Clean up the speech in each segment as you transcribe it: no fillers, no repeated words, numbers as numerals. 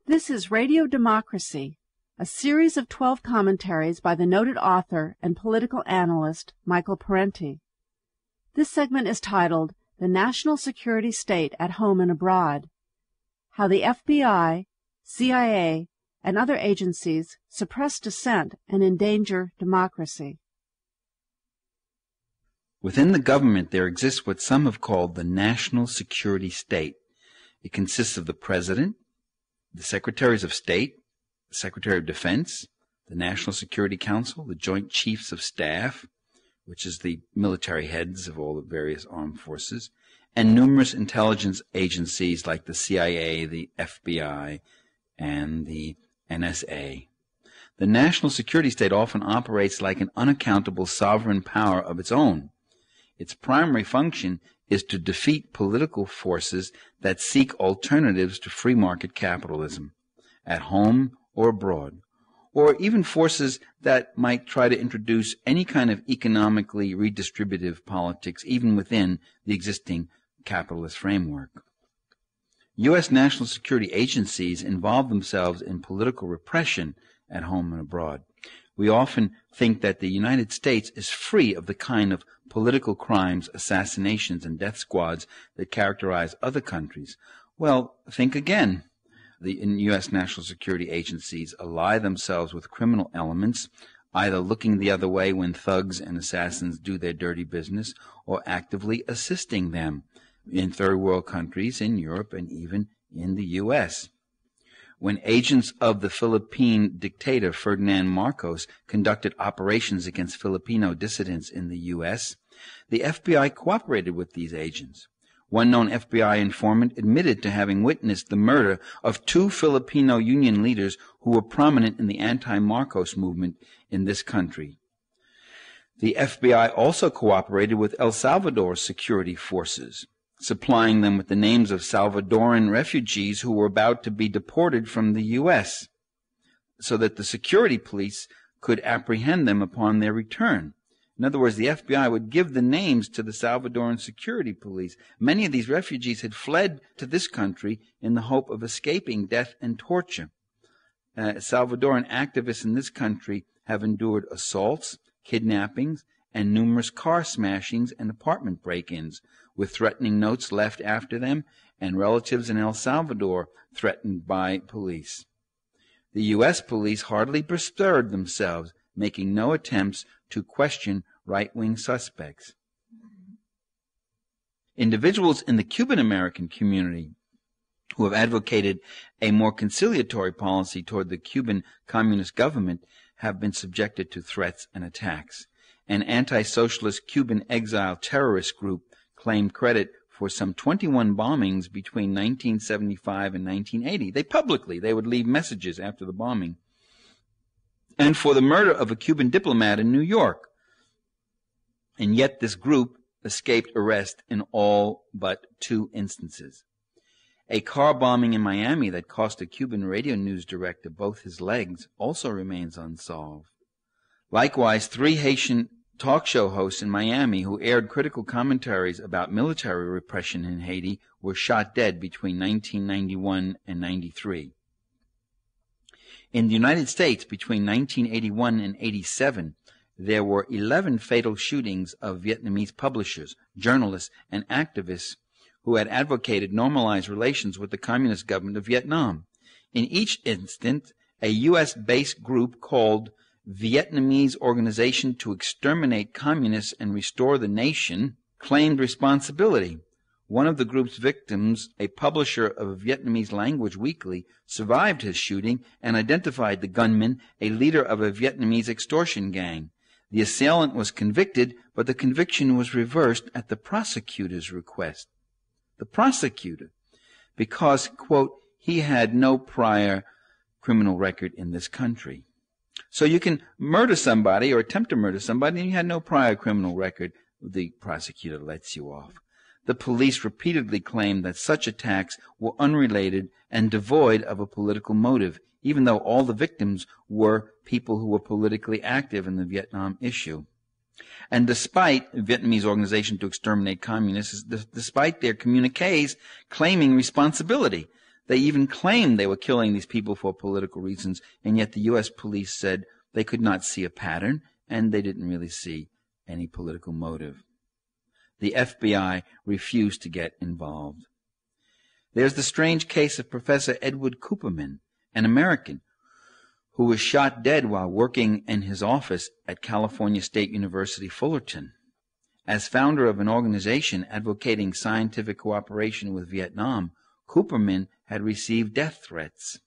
This is Radio Democracy, a series of 12 commentaries by the noted author and political analyst Michael Parenti. This segment is titled The National Security State at Home and Abroad: How the FBI, CIA, and other agencies suppress dissent and endanger democracy. Within the government there exists what some have called the national security state. It consists of the President, the Secretaries of State, the Secretary of Defense, the National Security Council, the Joint Chiefs of Staff, which is the military heads of all the various armed forces, and numerous intelligence agencies like the CIA, the FBI, and the NSA. The national security state often operates like an unaccountable sovereign power of its own. Its primary function is to defeat political forces that seek alternatives to free market capitalism, at home or abroad, or even forces that might try to introduce any kind of economically redistributive politics even within the existing capitalist framework. U.S. national security agencies involve themselves in political repression at home and abroad. We often think that the United States is free of the kind of political crimes, assassinations, and death squads that characterize other countries. Well, think again. The U.S. national security agencies ally themselves with criminal elements, either looking the other way when thugs and assassins do their dirty business, or actively assisting them in third world countries, in Europe, and even in the U.S. When agents of the Philippine dictator Ferdinand Marcos conducted operations against Filipino dissidents in the U.S., the FBI cooperated with these agents. One known FBI informant admitted to having witnessed the murder of 2 Filipino union leaders who were prominent in the anti-Marcos movement in this country. The FBI also cooperated with El Salvador's security forces, supplying them with the names of Salvadoran refugees who were about to be deported from the U.S., so that the security police could apprehend them upon their return. In other words, the FBI would give the names to the Salvadoran security police. Many of these refugees had fled to this country in the hope of escaping death and torture. Salvadoran activists in this country have endured assaults, kidnappings, and numerous car smashings and apartment break-ins, with threatening notes left after them, and relatives in El Salvador threatened by police. The U.S. police hardly bestirred themselves, making no attempts to question right-wing suspects. Individuals in the Cuban-American community who have advocated a more conciliatory policy toward the Cuban Communist government have been subjected to threats and attacks. An anti-socialist Cuban exile terrorist group claimed credit for some 21 bombings between 1975 and 1980. They would leave messages after the bombing. And for the murder of a Cuban diplomat in New York. And yet this group escaped arrest in all but 2 instances. A car bombing in Miami that cost a Cuban radio news director both his legs also remains unsolved. Likewise, 3 Haitian talk show hosts in Miami who aired critical commentaries about military repression in Haiti were shot dead between 1991 and 93. In the United States, between 1981 and 87, there were 11 fatal shootings of Vietnamese publishers, journalists, and activists who had advocated normalized relations with the Communist government of Vietnam. In each instance, a U.S.-based group called Vietnamese Organization to Exterminate Communists and Restore the Nation claimed responsibility. One of the group's victims, a publisher of a Vietnamese language weekly, survived his shooting and identified the gunman, a leader of a Vietnamese extortion gang. The assailant was convicted, but the conviction was reversed at the prosecutor's request. The prosecutor, because, quote, he had no prior criminal record in this country. So you can murder somebody or attempt to murder somebody and you had no prior criminal record. The prosecutor lets you off. The police repeatedly claimed that such attacks were unrelated and devoid of a political motive, even though all the victims were people who were politically active in the Vietnam issue. And despite the Vietnamese Organization to Exterminate Communists, despite their communiques claiming responsibility, They even claimed they were killing these people for political reasons, and yet the U.S. police said they could not see a pattern, and they didn't really see any political motive. The FBI refused to get involved. There's the strange case of Professor Edward Cooperman, an American, who was shot dead while working in his office at California State University, Fullerton. As founder of an organization advocating scientific cooperation with Vietnam, Cooperman had received death threats.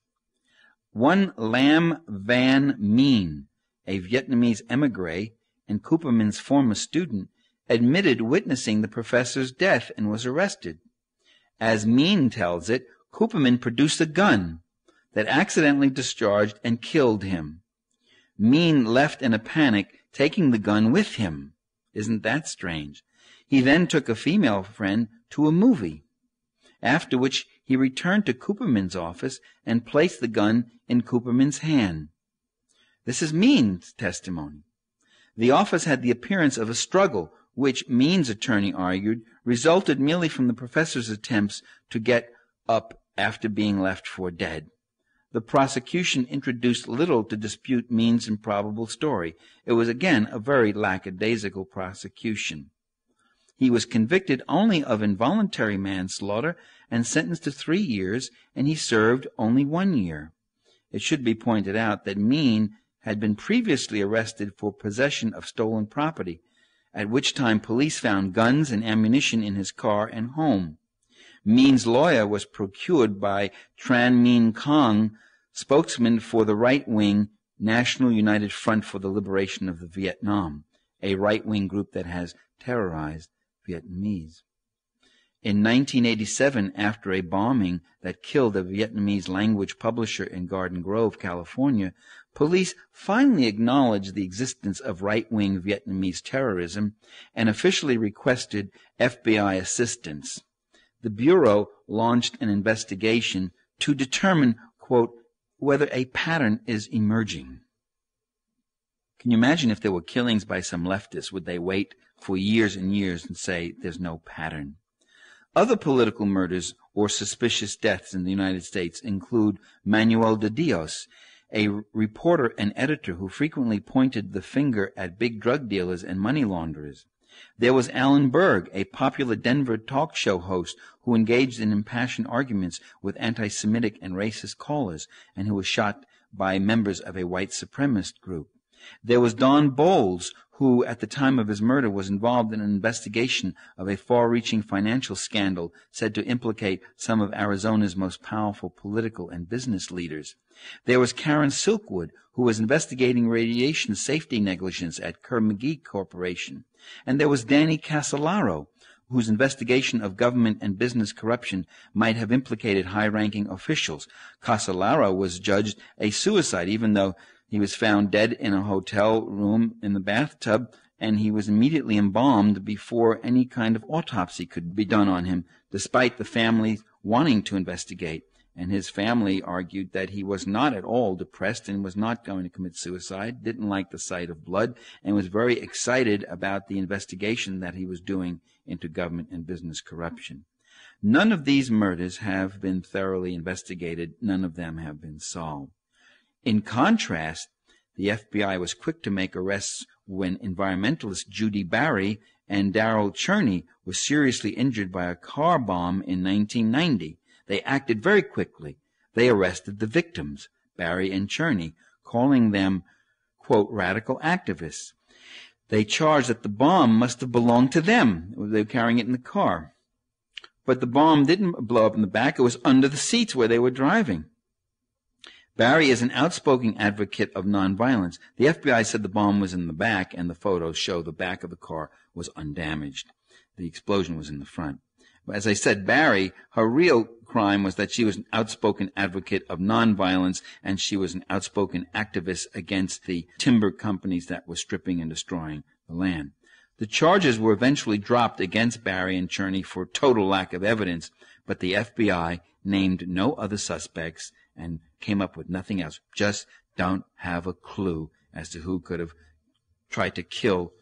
One Lam Van Mien, a Vietnamese emigre and Cooperman's former student, admitted witnessing the professor's death and was arrested. As Mien tells it, Cooperman produced a gun that accidentally discharged and killed him. Mien left in a panic, taking the gun with him. Isn't that strange? He then took a female friend to a movie, after which he returned to Cooperman's office and placed the gun in Cooperman's hand. This is Mien's testimony. The office had the appearance of a struggle, which Mien's attorney argued resulted merely from the professor's attempts to get up after being left for dead. The prosecution introduced little to dispute Mien's improbable story. It was again a very lackadaisical prosecution. He was convicted only of involuntary manslaughter and sentenced to 3 years, and he served only 1 year. It should be pointed out that Mien had been previously arrested for possession of stolen property, at which time police found guns and ammunition in his car and home. Mien's lawyer was procured by Tran Minh Cong, spokesman for the right-wing National United Front for the Liberation of the Vietnam, a right-wing group that has terrorized Vietnamese. In 1987, after a bombing that killed a Vietnamese language publisher in Garden Grove, California, police finally acknowledged the existence of right-wing Vietnamese terrorism and officially requested FBI assistance. The Bureau launched an investigation to determine, quote, whether a pattern is emerging. Can you imagine if there were killings by some leftists? Would they wait for years and years and say there's no pattern? Other political murders or suspicious deaths in the United States include Manuel de Dios, a reporter and editor who frequently pointed the finger at big drug dealers and money launderers. There was Alan Berg, a popular Denver talk show host who engaged in impassioned arguments with anti-Semitic and racist callers and who was shot by members of a white supremacist group. There was Don Bowles, who at the time of his murder was involved in an investigation of a far-reaching financial scandal said to implicate some of Arizona's most powerful political and business leaders. There was Karen Silkwood, who was investigating radiation safety negligence at Kerr-McGee Corporation. And there was Danny Casolaro, whose investigation of government and business corruption might have implicated high-ranking officials. Casolaro was judged a suicide, even though he was found dead in a hotel room in the bathtub, and he was immediately embalmed before any kind of autopsy could be done on him, despite the family wanting to investigate. And his family argued that he was not at all depressed and was not going to commit suicide, didn't like the sight of blood, and was very excited about the investigation that he was doing into government and business corruption. None of these murders have been thoroughly investigated. None of them have been solved. In contrast, the FBI was quick to make arrests when environmentalist Judy Barry and Darrell Cherney were seriously injured by a car bomb in 1990. They acted very quickly. They arrested the victims, Barry and Cherney, calling them, quote, radical activists. They charged that the bomb must have belonged to them. They were carrying it in the car. But the bomb didn't blow up in the back. It was under the seats where they were driving. Barry is an outspoken advocate of nonviolence. The FBI said the bomb was in the back, and the photos show the back of the car was undamaged. The explosion was in the front. As I said, Barry, her real crime was that she was an outspoken advocate of nonviolence, and she was an outspoken activist against the timber companies that were stripping and destroying the land. The charges were eventually dropped against Barry and Cherney for total lack of evidence, but the FBI named no other suspects and came up with nothing else. Just don't have a clue as to who could have tried to kill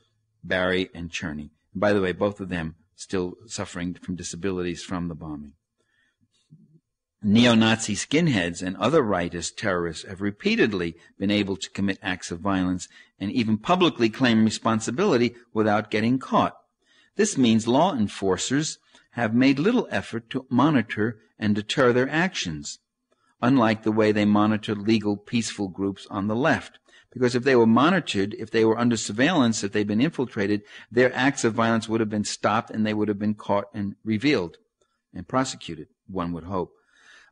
Barry and Cherney. And by the way, both of them still suffering from disabilities from the bombing. Neo-Nazi skinheads and other rightist terrorists have repeatedly been able to commit acts of violence and even publicly claim responsibility without getting caught. This means law enforcers have made little effort to monitor and deter their actions, unlike the way they monitor legal, peaceful groups on the left. Because if they were monitored, if they were under surveillance, if they'd been infiltrated, their acts of violence would have been stopped and they would have been caught and revealed and prosecuted, one would hope.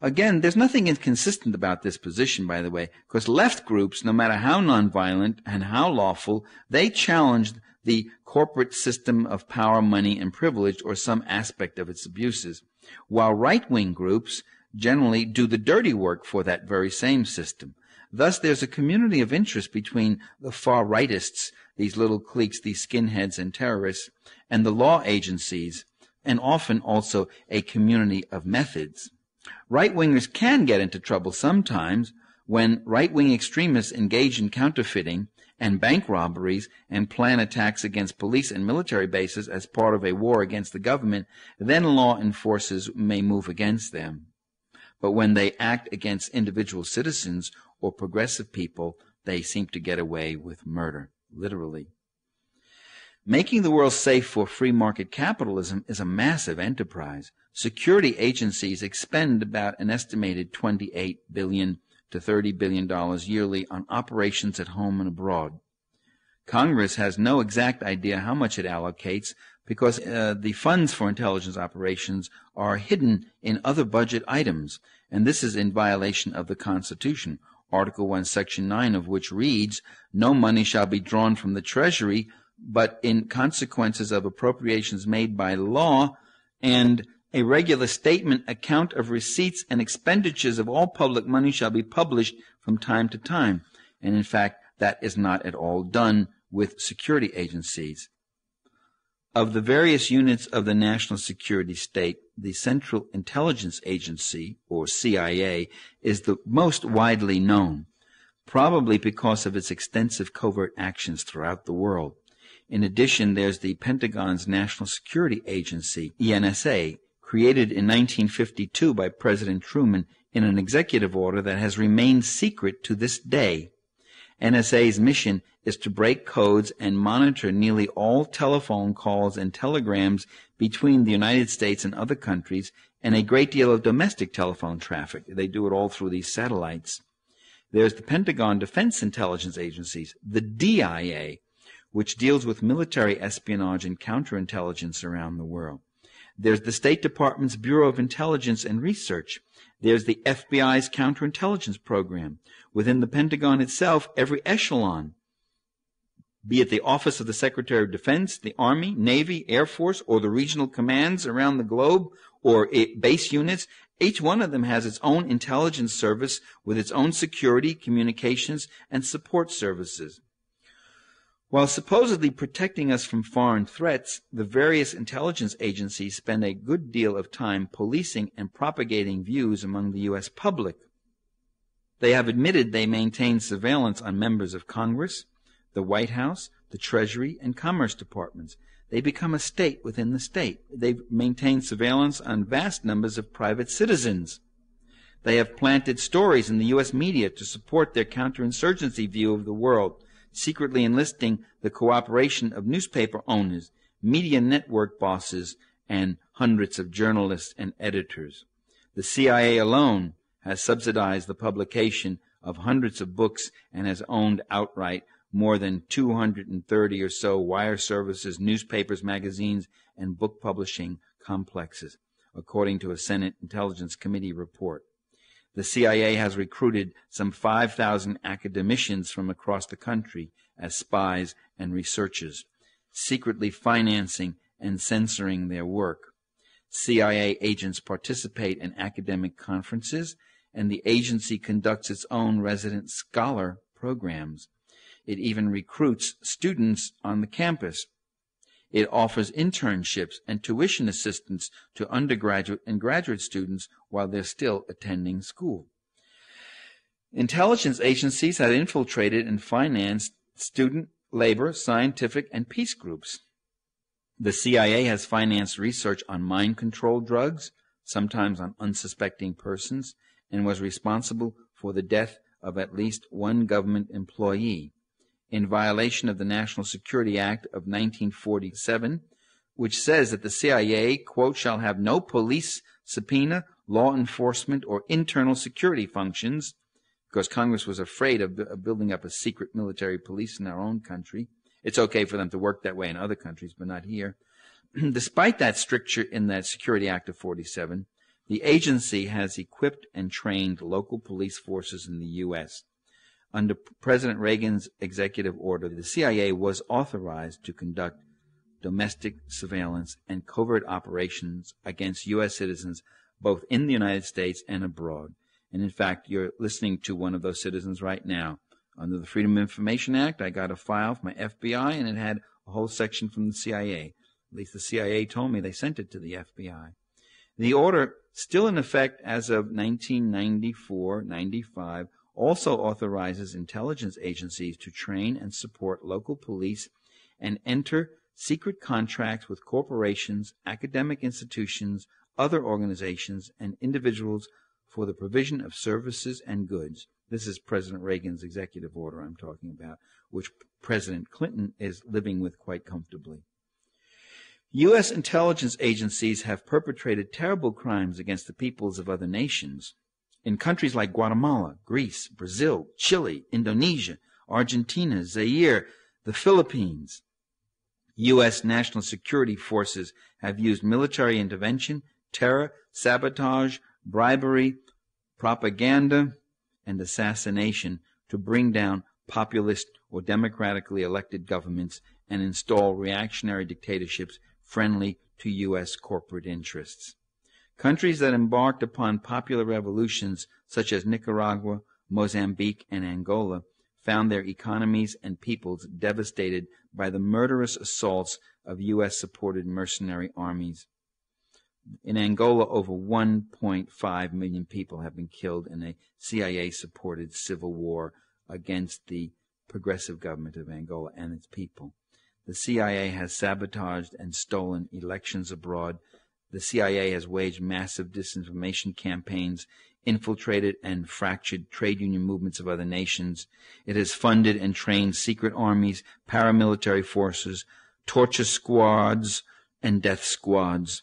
Again, there's nothing inconsistent about this position, by the way, because left groups, no matter how nonviolent and how lawful, they challenged the corporate system of power, money, and privilege, or some aspect of its abuses, while right-wing groups generally do the dirty work for that very same system. Thus, there's a community of interest between the far-rightists, these little cliques, these skinheads and terrorists, and the law agencies, and often also a community of methods. Right-wingers can get into trouble sometimes when right-wing extremists engage in counterfeiting and bank robberies and plan attacks against police and military bases as part of a war against the government. Then law enforcers may move against them. But when they act against individual citizens or progressive people, they seem to get away with murder, literally. Making the world safe for free market capitalism is a massive enterprise. Security agencies expend about an estimated $28 billion to $30 billion yearly on operations at home and abroad. Congress has no exact idea how much it allocates because the funds for intelligence operations are hidden in other budget items, and this is in violation of the Constitution, Article 1, Section 9 of which reads, "No money shall be drawn from the Treasury, but in consequences of appropriations made by law, and a regular statement, account of receipts and expenditures of all public money shall be published from time to time." And in fact, that is not at all done with security agencies. Of the various units of the national security state, the Central Intelligence Agency, or CIA, is the most widely known, probably because of its extensive covert actions throughout the world. In addition, there's the Pentagon's National Security Agency, ENSA, created in 1952 by President Truman in an executive order that has remained secret to this day. NSA's mission is to break codes and monitor nearly all telephone calls and telegrams between the United States and other countries, and a great deal of domestic telephone traffic. They do it all through these satellites. There's the Pentagon Defense Intelligence Agencies, the DIA, which deals with military espionage and counterintelligence around the world. There's the State Department's Bureau of Intelligence and Research. There's the FBI's counterintelligence program. Within the Pentagon itself, every echelon, be it the Office of the Secretary of Defense, the Army, Navy, Air Force, or the regional commands around the globe, or base units, each one of them has its own intelligence service with its own security, communications, and support services. While supposedly protecting us from foreign threats, the various intelligence agencies spend a good deal of time policing and propagating views among the U.S. public. They have admitted they maintain surveillance on members of Congress, the White House, the Treasury, and Commerce Departments. They become a state within the state. They maintain surveillance on vast numbers of private citizens. They have planted stories in the U.S. media to support their counterinsurgency view of the world, secretly enlisting the cooperation of newspaper owners, media network bosses, and hundreds of journalists and editors. The CIA alone has subsidized the publication of hundreds of books and has owned outright more than 230 or so wire services, newspapers, magazines, and book publishing complexes, according to a Senate Intelligence Committee report. The CIA has recruited some 5,000 academicians from across the country as spies and researchers, secretly financing and censoring their work. CIA agents participate in academic conferences, and the agency conducts its own resident scholar programs. It even recruits students on the campus. It offers internships and tuition assistance to undergraduate and graduate students while they're still attending school. Intelligence agencies have infiltrated and financed student, labor, scientific, and peace groups. The CIA has financed research on mind control drugs, sometimes on unsuspecting persons, and was responsible for the death of at least one government employee, in violation of the National Security Act of 1947, which says that the CIA, quote, shall have no police, subpoena, law enforcement, or internal security functions, because Congress was afraid of building up a secret military police in our own country. It's okay for them to work that way in other countries, but not here. Despite that stricture in that Security Act of 47, the agency has equipped and trained local police forces in the U.S. Under President Reagan's executive order, the CIA was authorized to conduct domestic surveillance and covert operations against U.S. citizens both in the United States and abroad. And in fact, you're listening to one of those citizens right now. Under the Freedom of Information Act, I got a file from my FBI, and it had a whole section from the CIA. At least the CIA told me they sent it to the FBI. The order, still in effect as of 1994-95, also authorizes intelligence agencies to train and support local police and enter secret contracts with corporations, academic institutions, other organizations, and individuals for the provision of services and goods. This is President Reagan's executive order I'm talking about, which President Clinton is living with quite comfortably. U.S. intelligence agencies have perpetrated terrible crimes against the peoples of other nations. In countries like Guatemala, Greece, Brazil, Chile, Indonesia, Argentina, Zaire, the Philippines, U.S. national security forces have used military intervention, terror, sabotage, bribery, propaganda, and assassination to bring down populist or democratically elected governments and install reactionary dictatorships friendly to U.S. corporate interests. Countries that embarked upon popular revolutions such as Nicaragua, Mozambique, and Angola found their economies and peoples devastated by the murderous assaults of U.S.-supported mercenary armies. In Angola, over 1.5 million people have been killed in a CIA-supported civil war against the progressive government of Angola and its people. The CIA has sabotaged and stolen elections abroad. The CIA has waged massive disinformation campaigns, infiltrated and fractured trade union movements of other nations. It has funded and trained secret armies, paramilitary forces, torture squads, and death squads.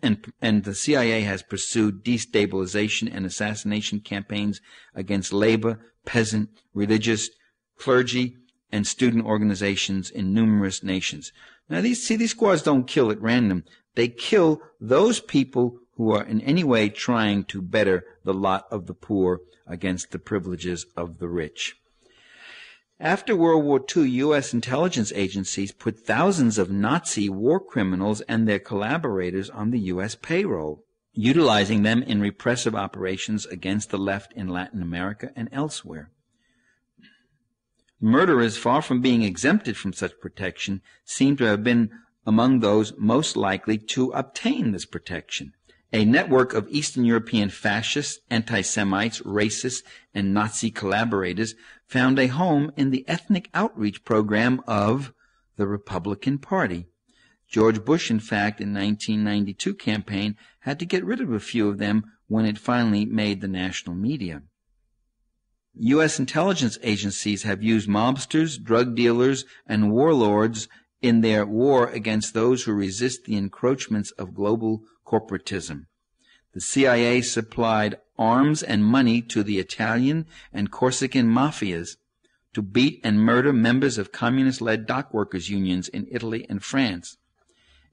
And the CIA has pursued destabilization and assassination campaigns against labor, peasant, religious, clergy, and student organizations in numerous nations. Now, these squads don't kill at random. They kill those people who are in any way trying to better the lot of the poor against the privileges of the rich. After World War II, U.S. intelligence agencies put thousands of Nazi war criminals and their collaborators on the U.S. payroll, utilizing them in repressive operations against the left in Latin America and elsewhere. Murderers, far from being exempted from such protection, seem to have been among those most likely to obtain this protection. A network of Eastern European fascists, anti-Semites, racists, and Nazi collaborators found a home in the ethnic outreach program of the Republican Party. George Bush, in fact, in 1992 campaign, had to get rid of a few of them when it finally made the national media. U.S. intelligence agencies have used mobsters, drug dealers, and warlords in their war against those who resist the encroachments of global corporatism. The CIA supplied arms and money to the Italian and Corsican mafias to beat and murder members of communist-led dock workers' unions in Italy and France.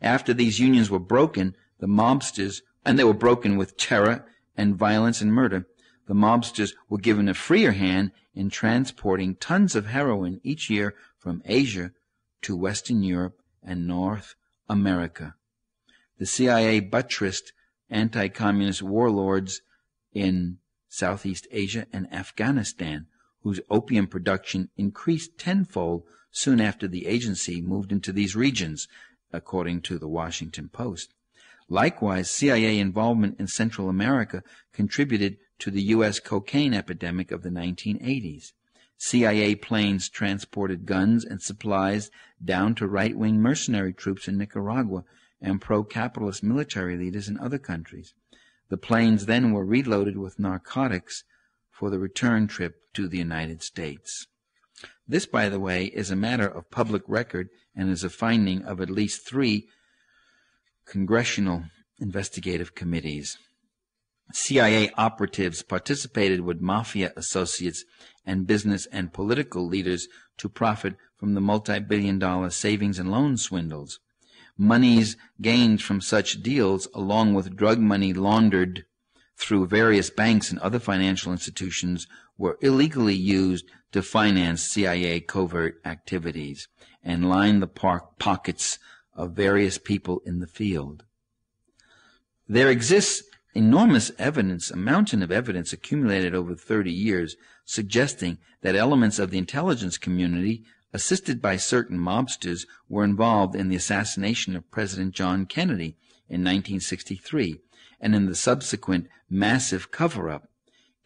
After these unions were broken, the mobsters, and they were broken with terror and violence and murder, the mobsters were given a freer hand in transporting tons of heroin each year from Asia to Western Europe and North America. The CIA buttressed anti-communist warlords in Southeast Asia and Afghanistan, whose opium production increased tenfold soon after the agency moved into these regions, according to the Washington Post. Likewise, CIA involvement in Central America contributed to the U.S. cocaine epidemic of the 1980s. CIA planes transported guns and supplies down to right-wing mercenary troops in Nicaragua and pro-capitalist military leaders in other countries. The planes then were reloaded with narcotics for the return trip to the United States. This, by the way, is a matter of public record and is a finding of at least 3 congressional investigative committees. CIA operatives participated with mafia associates and business and political leaders to profit from the multi-billion-dollar savings and loan swindles. Monies gained from such deals, along with drug money laundered through various banks and other financial institutions, were illegally used to finance CIA covert activities and line the pockets of various people in the field. There exists enormous evidence, a mountain of evidence accumulated over 30 years, suggesting that elements of the intelligence community, assisted by certain mobsters, were involved in the assassination of President John Kennedy in 1963 and in the subsequent massive cover-up.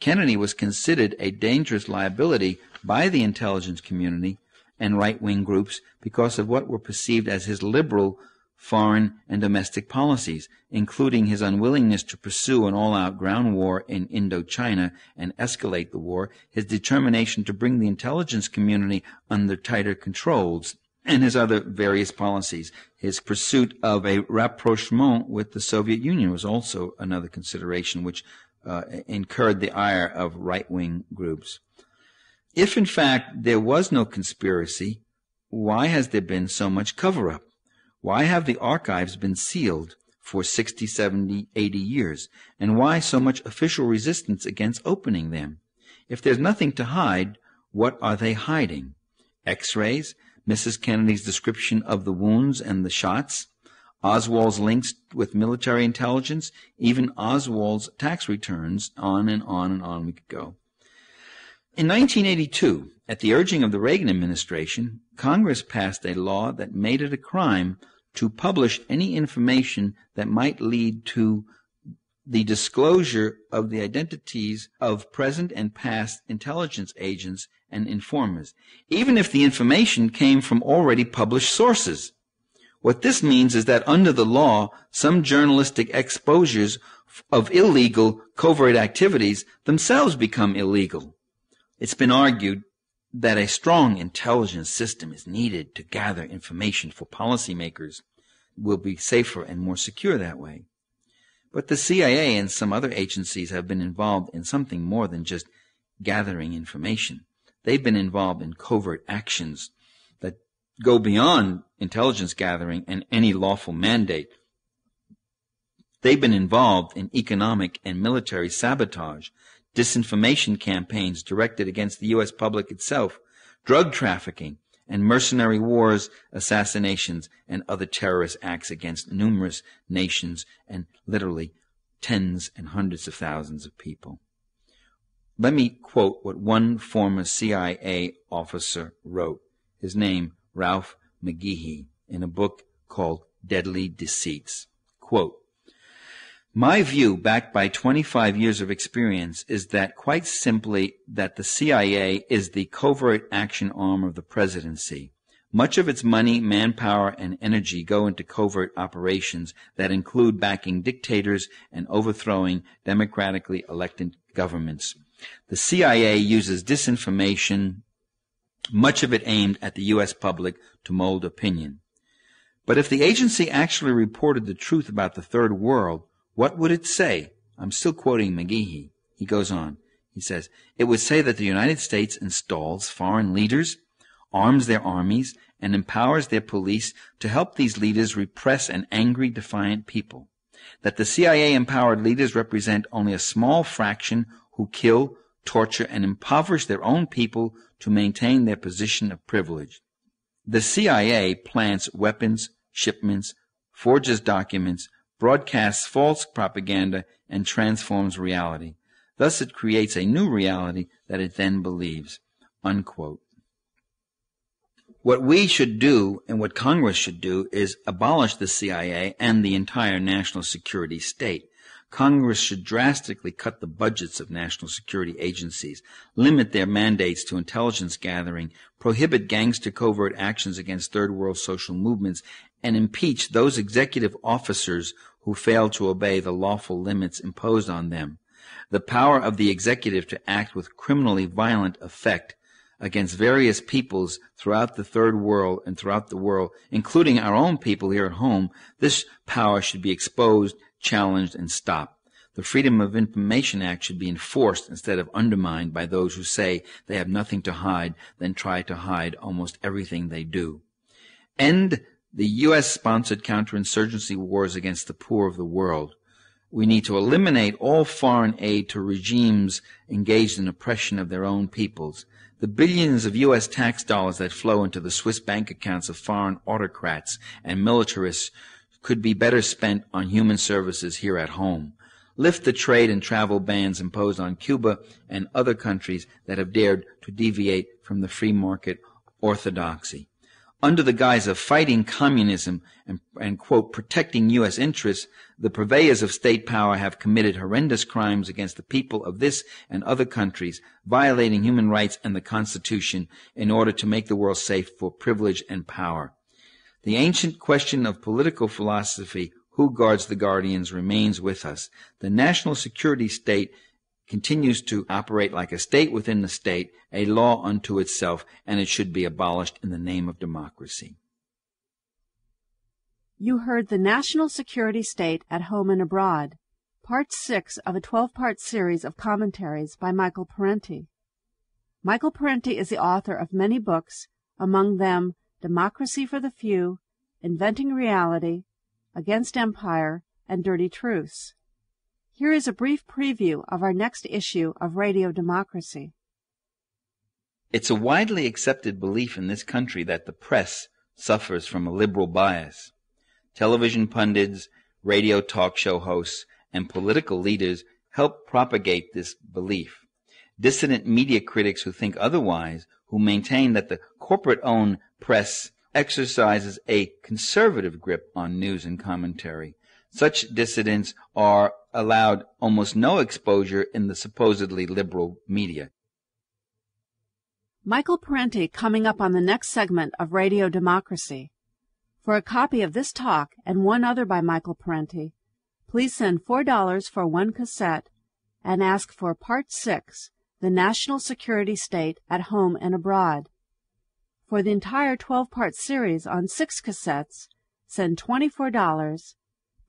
Kennedy was considered a dangerous liability by the intelligence community and right-wing groups because of what were perceived as his liberal foreign and domestic policies, including his unwillingness to pursue an all-out ground war in Indochina and escalate the war, his determination to bring the intelligence community under tighter controls, and his other various policies. His pursuit of a rapprochement with the Soviet Union was also another consideration which incurred the ire of right-wing groups. If, in fact, there was no conspiracy, why has there been so much cover-up? Why have the archives been sealed for 60, 70, 80 years? And why so much official resistance against opening them? If there's nothing to hide, what are they hiding? X-rays? Mrs. Kennedy's description of the wounds and the shots? Oswald's links with military intelligence? Even Oswald's tax returns? On and on and on we could go. In 1982, at the urging of the Reagan administration, Congress passed a law that made it a crime to publish any information that might lead to the disclosure of the identities of present and past intelligence agents and informers, even if the information came from already published sources. What this means is that under the law, some journalistic exposures of illegal covert activities themselves become illegal. It's been argued that a strong intelligence system is needed to gather information for policymakers. Will be safer and more secure that way. But the CIA and some other agencies have been involved in something more than just gathering information. They've been involved in covert actions that go beyond intelligence gathering and any lawful mandate. They've been involved in economic and military sabotage, disinformation campaigns directed against the U.S. public itself, drug trafficking, and mercenary wars, assassinations, and other terrorist acts against numerous nations and literally tens and hundreds of thousands of people. Let me quote what one former CIA officer wrote, his name Ralph McGehee, in a book called Deadly Deceits. Quote, "My view, backed by 25 years of experience, is that quite simply that the CIA is the covert action arm of the presidency. Much of its money, manpower, and energy go into covert operations that include backing dictators and overthrowing democratically elected governments. The CIA uses disinformation, much of it aimed at the U.S. public, to mold opinion. But if the agency actually reported the truth about the Third World, what would it say?" I'm still quoting McGehee. He goes on. He says, "It would say that the United States installs foreign leaders, arms their armies, and empowers their police to help these leaders repress an angry, defiant people. That the CIA-empowered leaders represent only a small fraction who kill, torture, and impoverish their own people to maintain their position of privilege. The CIA plants weapons, shipments, forges documents, broadcasts false propaganda, and transforms reality. Thus it creates a new reality that it then believes." Unquote. What we should do and what Congress should do is abolish the CIA and the entire national security state. Congress should drastically cut the budgets of national security agencies, limit their mandates to intelligence gathering, prohibit gangster covert actions against third world social movements, and impeach those executive officers who fail to obey the lawful limits imposed on them. The power of the executive to act with criminally violent effect against various peoples throughout the Third World and throughout the world, including our own people here at home, this power should be exposed, challenged, and stopped. The Freedom of Information Act should be enforced instead of undermined by those who say they have nothing to hide, then try to hide almost everything they do. End the U.S.-sponsored counterinsurgency wars against the poor of the world. We need to eliminate all foreign aid to regimes engaged in oppression of their own peoples. The billions of U.S. tax dollars that flow into the Swiss bank accounts of foreign autocrats and militarists could be better spent on human services here at home. Lift the trade and travel bans imposed on Cuba and other countries that have dared to deviate from the free market orthodoxy. Under the guise of fighting communism and quote, protecting U.S. interests, the purveyors of state power have committed horrendous crimes against the people of this and other countries, violating human rights and the Constitution in order to make the world safe for privilege and power. The ancient question of political philosophy, who guards the guardians, remains with us. The national security state continues to operate like a state within the state, a law unto itself, and it should be abolished in the name of democracy. You heard The National Security State at Home and Abroad, Part 6 of a 12-part series of commentaries by Michael Parenti. Michael Parenti is the author of many books, among them Democracy for the Few, Inventing Reality, Against Empire, and Dirty Truths. Here is a brief preview of our next issue of Radio Democracy. It's a widely accepted belief in this country that the press suffers from a liberal bias. Television pundits, radio talk show hosts, and political leaders help propagate this belief. Dissident media critics who think otherwise, who maintain that the corporate-owned press exercises a conservative grip on news and commentary. Such dissidents are allowed almost no exposure in the supposedly liberal media. Michael Parenti coming up on the next segment of Radio Democracy. For a copy of this talk and one other by Michael Parenti, please send $4 for one cassette and ask for Part 6, The National Security State at Home and Abroad. For the entire 12-part series on 6 cassettes, send $24,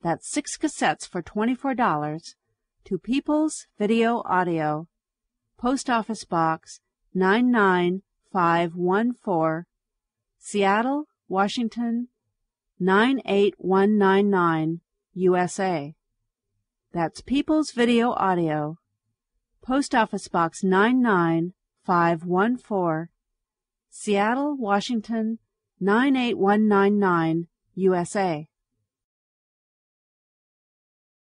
that's 6 cassettes for $24, to People's Video Audio, Post Office Box 99514, Seattle, Washington 98199, USA. That's People's Video Audio, Post Office Box 99514, Seattle, Washington 98199, USA.